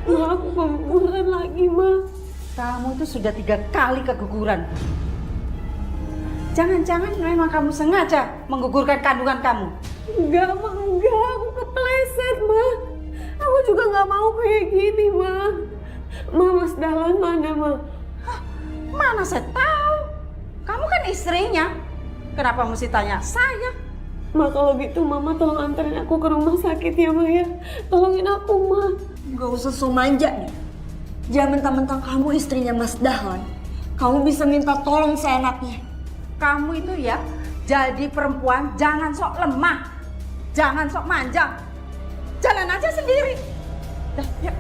Ma, aku keguguran lagi, Ma. Kamu itu sudah 3 kali keguguran. Jangan-jangan memang kamu sengaja menggugurkan kandungan kamu. Enggak, Ma, enggak. Aku kepleset, Ma. Aku juga nggak mau kayak gini, Ma. Ma, Mas Dahlan mana, Ma? Hah, mana saya tahu? Kamu kan istrinya. Kenapa mesti tanya saya? Ma, kalau gitu Mama tolong anterin aku ke rumah sakit ya, Ma ya. Tolongin aku, Ma. Gak usah so manja nih. Jangan mentang-mentang kamu istrinya Mas Dahlan, kamu bisa minta tolong seenaknya. Kamu itu ya, jadi perempuan jangan sok lemah. Jangan sok manja. Jalan aja sendiri. Dah, yuk.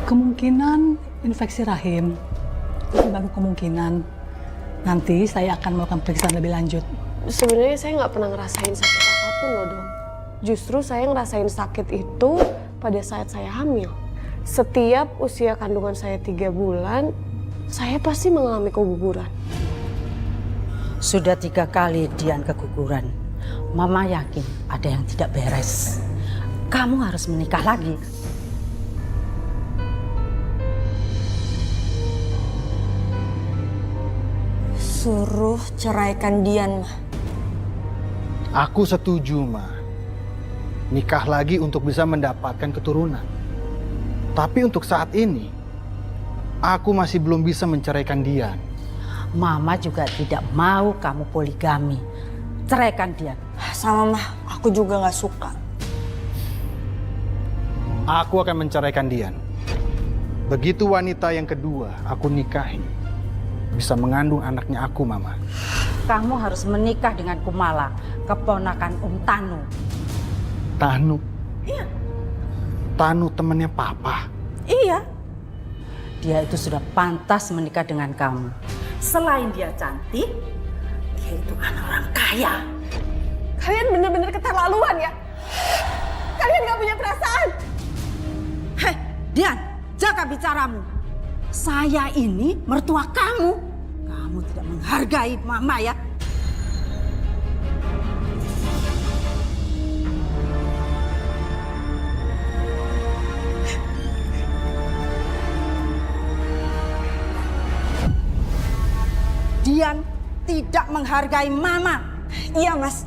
Kemungkinan infeksi rahim. Itu baru kemungkinan. Nanti saya akan melakukan pemeriksaan lebih lanjut. Sebenarnya saya nggak pernah ngerasain sakit apapun loh, Dok. Justru saya ngerasain sakit itu pada saat saya hamil. Setiap usia kandungan saya 3 bulan, saya pasti mengalami keguguran. Sudah 3 kali Dian keguguran. Mama yakin ada yang tidak beres. Kamu harus menikah lagi. Suruh ceraikan Dian, Ma. Aku setuju, Ma. Nikah lagi untuk bisa mendapatkan keturunan. Tapi untuk saat ini, aku masih belum bisa menceraikan Dian. Mama juga tidak mau kamu poligami. Ceraikan Dian. Sama, Ma. Aku juga gak suka. Aku akan menceraikan Dian. Begitu wanita yang kedua aku nikahi, bisa mengandung anaknya aku, Mama. Kamu harus menikah dengan Kumala, keponakan Tanu. Tanu? Iya. Tanu temannya Papa? Iya. Dia itu sudah pantas menikah dengan kamu. Selain dia cantik, dia itu anak orang kaya. Kalian bener-bener keterlaluan ya? Kalian nggak punya perasaan? Hei, Dian, jaga bicaramu. Saya ini mertua kamu. Kamu tidak menghargai Mama ya. Dian tidak menghargai Mama. Iya, Mas.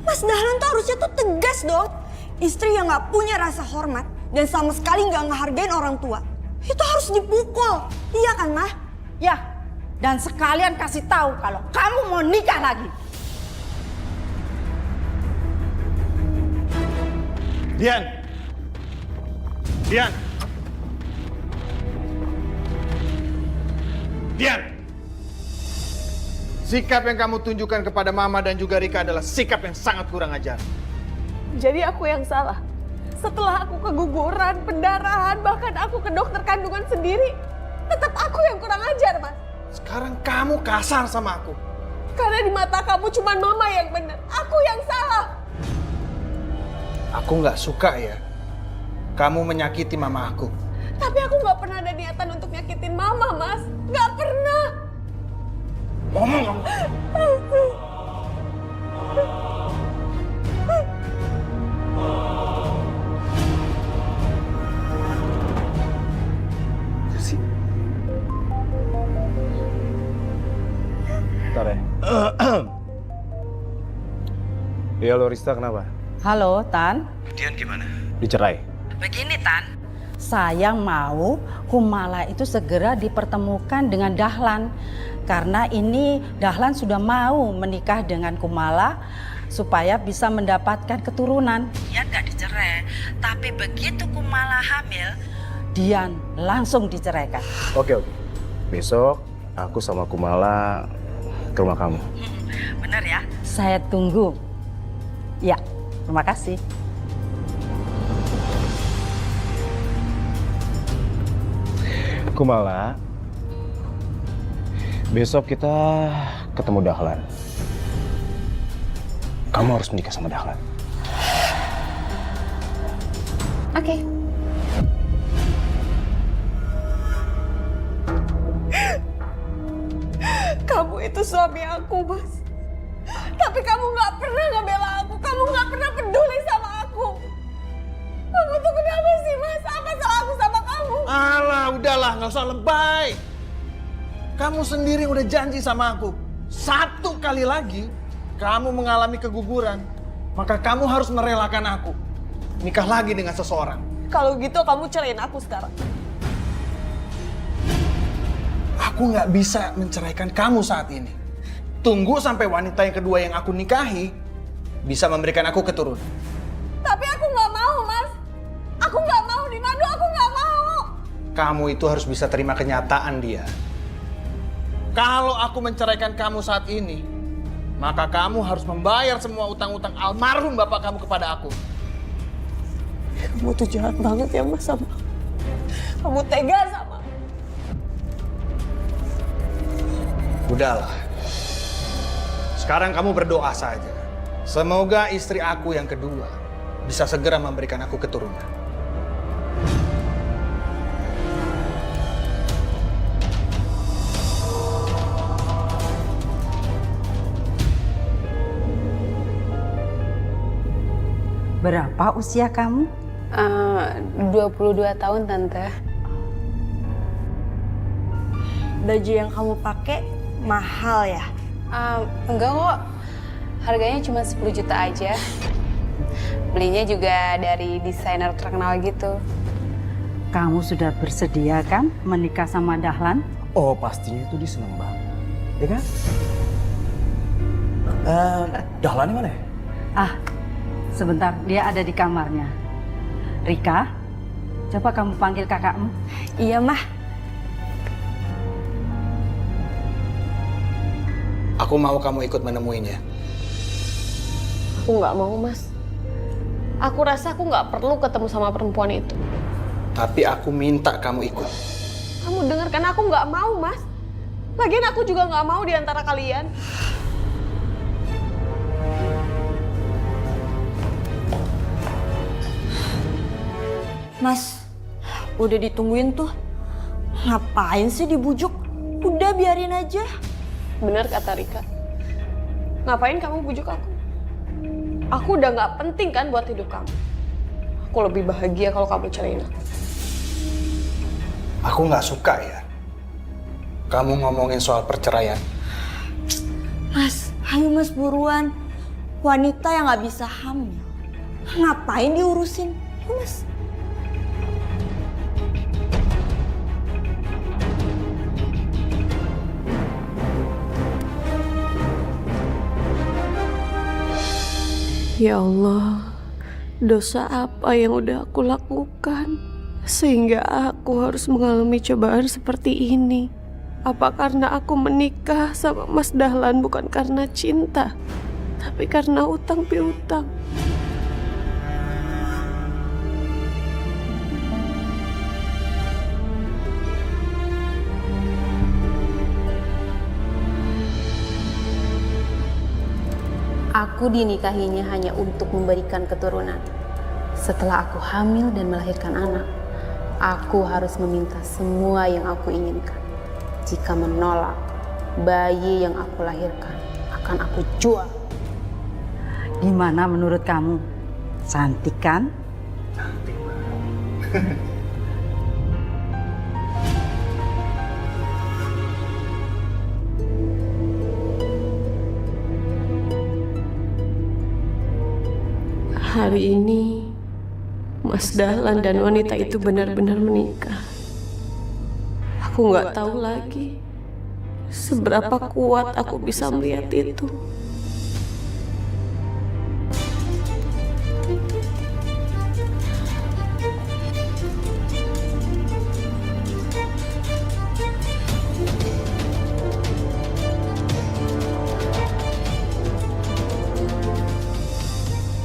Mas Dahlan tuh harusnya tuh tegas dong. Istri yang gak punya rasa hormat dan sama sekali gak ngehargain orang tua, itu harus dipukul. Iya kan, Ma? Ya, dan sekalian kasih tahu kalau kamu mau nikah lagi. Dian! Dian! Dian! Sikap yang kamu tunjukkan kepada Mama dan juga Rika adalah sikap yang sangat kurang ajar. Jadi aku yang salah. Setelah aku keguguran, pendarahan, bahkan aku ke dokter kandungan sendiri, tetap aku yang kurang ajar, Mas. Sekarang kamu kasar sama aku. Karena di mata kamu cuma Mama yang benar. Aku yang salah. Aku nggak suka ya, kamu menyakiti Mama aku. Tapi aku nggak pernah ada niatan untuk nyakitin Mama, Mas. Nggak pernah. Ngomong kamu. Sih. Bentar ya. Iya, lo Rista kenapa? Halo, Tan. Dian gimana? Dicerai. Begini, Tan. Saya mau Kumala itu segera dipertemukan dengan Dahlan. Karena ini Dahlan sudah mau menikah dengan Kumala supaya bisa mendapatkan keturunan. Dian gak dicerai, tapi begitu Kumala hamil, Dian langsung diceraikan. Oke. Besok aku sama Kumala ke rumah kamu. Benar ya? Saya tunggu. Ya, terima kasih. Kumala, besok kita ketemu Dahlan. Kamu harus menikah sama Dahlan. Oke. Kamu itu suami aku, Mas. Tapi kamu nggak pernah ngebela aku. Kamu nggak pernah peduli sama aku. Kamu tuh kenapa sih, Mas? Apa salah aku sama kamu? Alah, udahlah, nggak usah lebay. Kamu sendiri udah janji sama aku. Satu kali lagi kamu mengalami keguguran, maka kamu harus merelakan aku nikah lagi dengan seseorang. Kalau gitu kamu ceraiin aku sekarang. Aku nggak bisa menceraikan kamu saat ini. Tunggu sampai wanita yang kedua yang aku nikahi bisa memberikan aku keturunan. Tapi aku nggak mau, Mas. Aku nggak mau dimadu, aku nggak mau. Kamu itu harus bisa terima kenyataan dia. Kalau aku menceraikan kamu saat ini, maka kamu harus membayar semua utang-utang almarhum bapak kamu kepada aku. Kamu tuh jahat banget ya, Mas, sama aku. Kamu tega sama aku. Udahlah. Sekarang kamu berdoa saja. Semoga istri aku yang kedua bisa segera memberikan aku keturunan. Berapa usia kamu? 22 tahun, Tante. Baju yang kamu pakai mahal ya? Enggak kok. Harganya cuma 10 juta aja. Belinya juga dari desainer terkenal gitu. Kamu sudah bersedia kan menikah sama Dahlan? Oh, pastinya itu dia seneng banget. Ya kan? Dahlan mana ya? Ah, sebentar, dia ada di kamarnya. Rika, coba kamu panggil kakakmu. Iya, Mah. Aku mau kamu ikut menemuinya. Aku nggak mau, Mas. Aku rasa aku nggak perlu ketemu sama perempuan itu. Tapi aku minta kamu ikut. Kamu dengarkan, aku nggak mau, Mas. Lagian aku juga nggak mau di antara kalian. Mas, udah ditungguin tuh. Ngapain sih dibujuk? Udah biarin aja. Benar kata Rika. Ngapain kamu bujuk aku? Aku udah nggak penting kan buat hidup kamu. Aku lebih bahagia kalau kamu ceraiin aku. Aku nggak suka ya kamu ngomongin soal perceraian. Mas, ayo Mas buruan. Wanita yang nggak bisa hamil. Ngapain diurusin? Ayo Mas. Ya Allah, dosa apa yang udah aku lakukan sehingga aku harus mengalami cobaan seperti ini? Apa karena aku menikah sama Mas Dahlan bukan karena cinta, tapi karena utang piutang? Aku dinikahinya hanya untuk memberikan keturunan. Setelah aku hamil dan melahirkan anak, aku harus meminta semua yang aku inginkan. Jika menolak, bayi yang aku lahirkan akan aku jual. Gimana menurut kamu? Cantik kan? Cantik banget. Hari ini, Mas Dahlan dan wanita itu benar-benar menikah. Aku nggak tahu lagi seberapa kuat aku bisa melihat itu.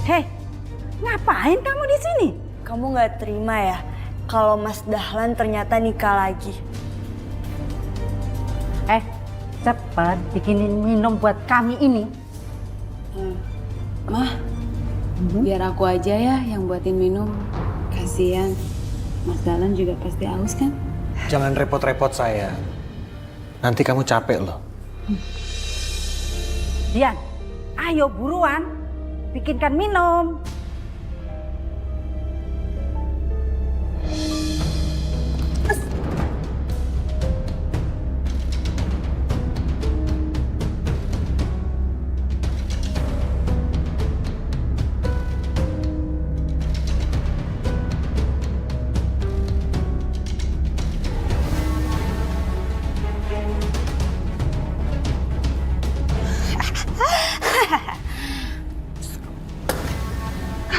Hei, ngapain kamu di sini? Kamu nggak terima ya kalau Mas Dahlan ternyata nikah lagi? Cepat bikinin minum buat kami ini. Mah, biar aku aja ya yang buatin minum. Kasihan, Mas Dahlan juga pasti haus kan? Jangan repot-repot saya. Nanti kamu capek loh. Dian, Ayo buruan, bikinkan minum.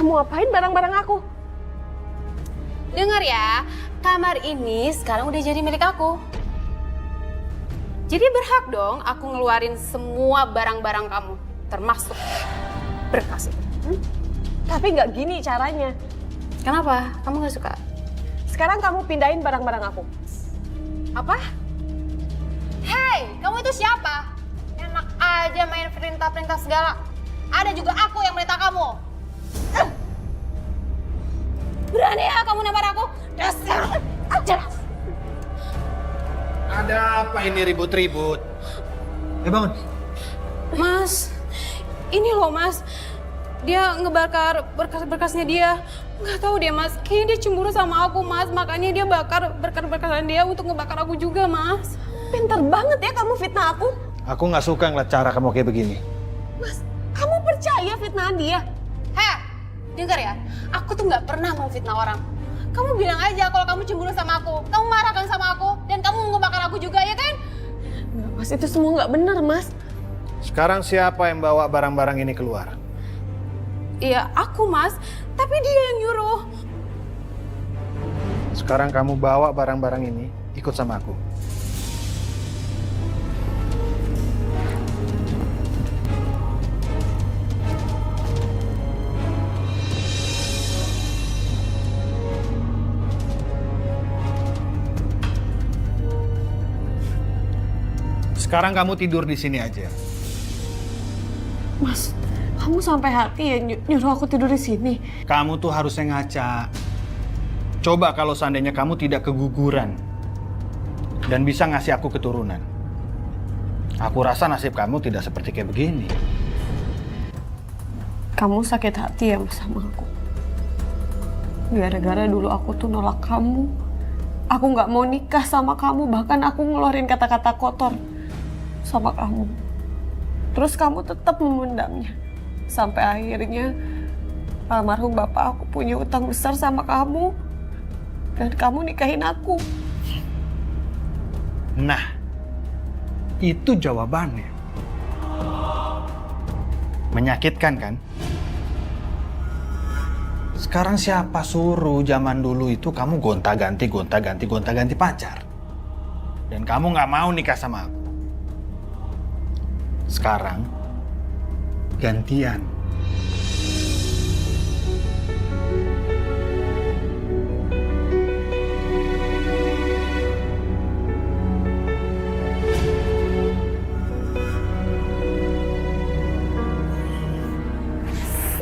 Kamu ngapain barang-barang aku? Dengar ya, kamar ini sekarang udah jadi milik aku. Jadi berhak dong aku ngeluarin semua barang-barang kamu, termasuk berkas itu. Tapi nggak gini caranya. Kenapa? Kamu nggak suka? Sekarang kamu pindahin barang-barang aku. Apa? Hei, kamu itu siapa? Enak aja main perintah-perintah segala. Ada juga aku yang perintah kamu. Berani ya kamu nampar aku? Dasar jelas. Ada apa ini ribut-ribut? Bangun. Mas, ini loh mas. Dia ngebakar berkas-berkasnya dia. Nggak tahu deh mas, kayaknya dia cemburu sama aku mas. Makanya dia bakar berkas-berkasan dia untuk ngebakar aku juga mas. Pinter banget ya kamu fitnah aku. Aku nggak suka ngeliat cara kamu kayak begini. Mas, kamu percaya fitnahan dia? Heh, dengar ya. Aku tuh nggak pernah mau fitnah orang. Kamu bilang aja kalau kamu cemburu sama aku. Kamu marah kan sama aku. Dan kamu mau ngebakar aku juga ya kan? Nggak, Mas, itu semua nggak benar, Mas. Sekarang siapa yang bawa barang-barang ini keluar? Iya, aku mas. Tapi dia yang nyuruh. Sekarang kamu bawa barang-barang ini, ikut sama aku. Sekarang kamu tidur di sini aja. Mas, kamu sampai hati ya nyuruh aku tidur di sini. Kamu tuh harusnya ngaca. Coba kalau seandainya kamu tidak keguguran dan bisa ngasih aku keturunan. Aku rasa nasib kamu tidak seperti kayak begini. Kamu sakit hati ya Mas sama aku. Gara-gara dulu aku tuh nolak kamu. Aku nggak mau nikah sama kamu, bahkan aku ngeluarin kata-kata kotor sama kamu. Terus kamu tetap memendamnya. Sampai akhirnya almarhum bapak aku punya utang besar sama kamu. Dan kamu nikahin aku. Nah, itu jawabannya. Menyakitkan kan? Sekarang siapa suruh zaman dulu itu kamu gonta-ganti pacar. Dan kamu nggak mau nikah sama aku. Sekarang gantian.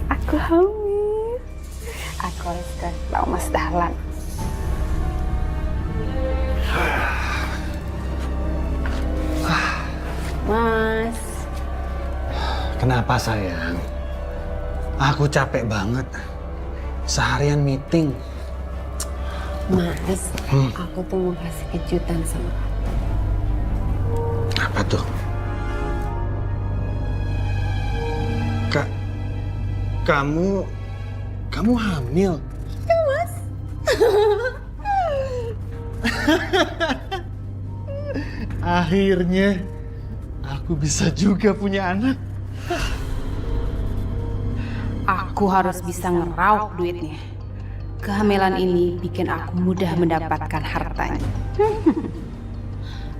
Aku hamil. Aku harus kasih tahu Mas Dahlan. Mas. Kenapa sayang? Aku capek banget. Seharian meeting. Mas, aku tuh mau kasih kejutan sama kamu. Apa tuh? Kamu hamil? Iya, Mas. Akhirnya aku bisa juga punya anak. Aku harus bisa ngeraup duitnya. Kehamilan ini bikin aku mudah mendapatkan hartanya.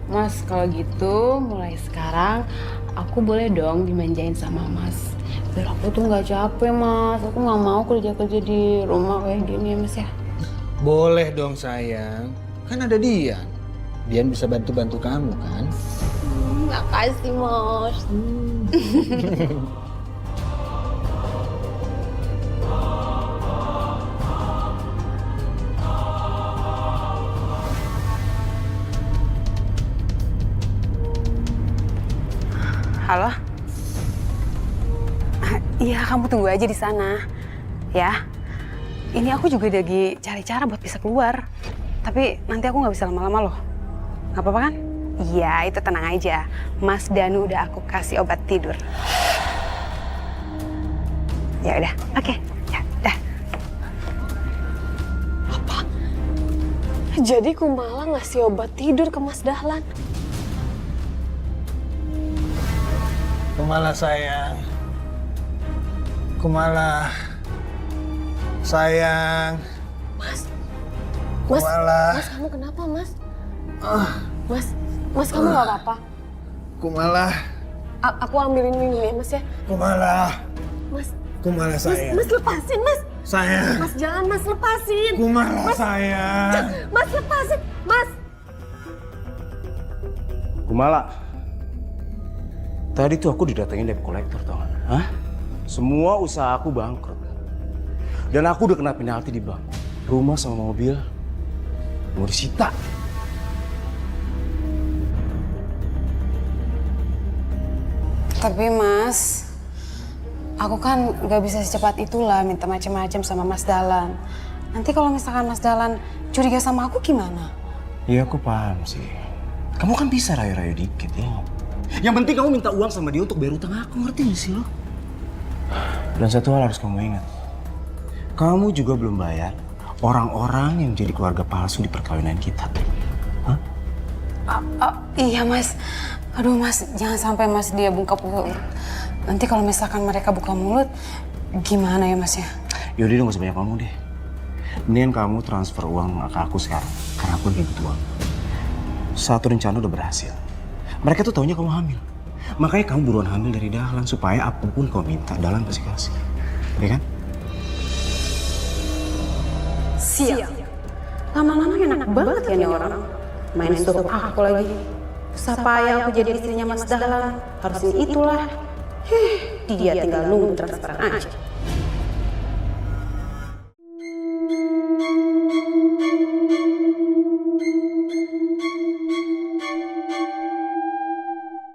Mas, kalau gitu mulai sekarang aku boleh dong dimanjain sama Mas. Biar aku tuh nggak capek, Mas. Aku nggak mau kerja-kerja di rumah kayak gini ya, Mas ya. Boleh dong sayang. Kan ada Dian. Dian bisa bantu-bantu kamu kan? Makasih, Mas. Halo? Iya, kamu tunggu aja di sana. Ya. Ini aku juga lagi cari cara buat bisa keluar. Tapi nanti aku nggak bisa lama-lama loh. Nggak apa-apa kan? Iya, itu tenang aja. Mas Danu udah aku kasih obat tidur. Ya udah, oke. Ya, dah. Jadi Kumala ngasih obat tidur ke Mas Dahlan. Kumala sayang. Kumala sayang. Mas, Kumala. Mas kamu kenapa Mas? Mas kamu nggak apa-apa? Kumala. Aku ambilin minum ya Mas ya. Kumala. Mas, Kumala sayang. Mas lepasin Mas. Sayang. Mas jangan Mas lepasin. Kumala sayang. Mas lepasin, Mas. Kumala, tadi tuh aku didatengin debt collector tau gak? Hah? Semua usaha aku bangkrut. Dan aku udah kena penalti di bank. Rumah sama mobil mau disita. Tapi Mas, aku kan nggak bisa secepat itulah minta macam-macam sama Mas Dahlan. Nanti kalau misalkan Mas Dahlan curiga sama aku gimana? Iya aku paham sih. Kamu kan bisa rayu-rayu dikit ya. Yang penting kamu minta uang sama dia untuk bayar utang aku, ngerti gak sih lo? Dan satu hal harus kamu ingat. Kamu juga belum bayar orang-orang yang jadi keluarga palsu di perkawinan kita. Hah? Iya Mas. Aduh Mas, jangan sampai Mas dia buka mulut. Nanti kalau misalkan mereka buka mulut, gimana ya Mas ya? Yaudah dong, gak usah banyak ngomong deh. Mendingan kamu transfer uang ke aku sekarang. Karena aku lagi butuh uang. Satu rencana udah berhasil. Mereka tuh taunya kamu hamil. Makanya kamu buruan hamil dari Dahlan supaya apapun kamu minta, Dahlan pasti kasih. Ya kan? Siap. Lama-lama enak banget ya nih orang. Main tutup aku lagi. Supaya aku jadi istrinya Mas Dahlan. Harus ini itulah. Dia tinggal nunggu transferan aja.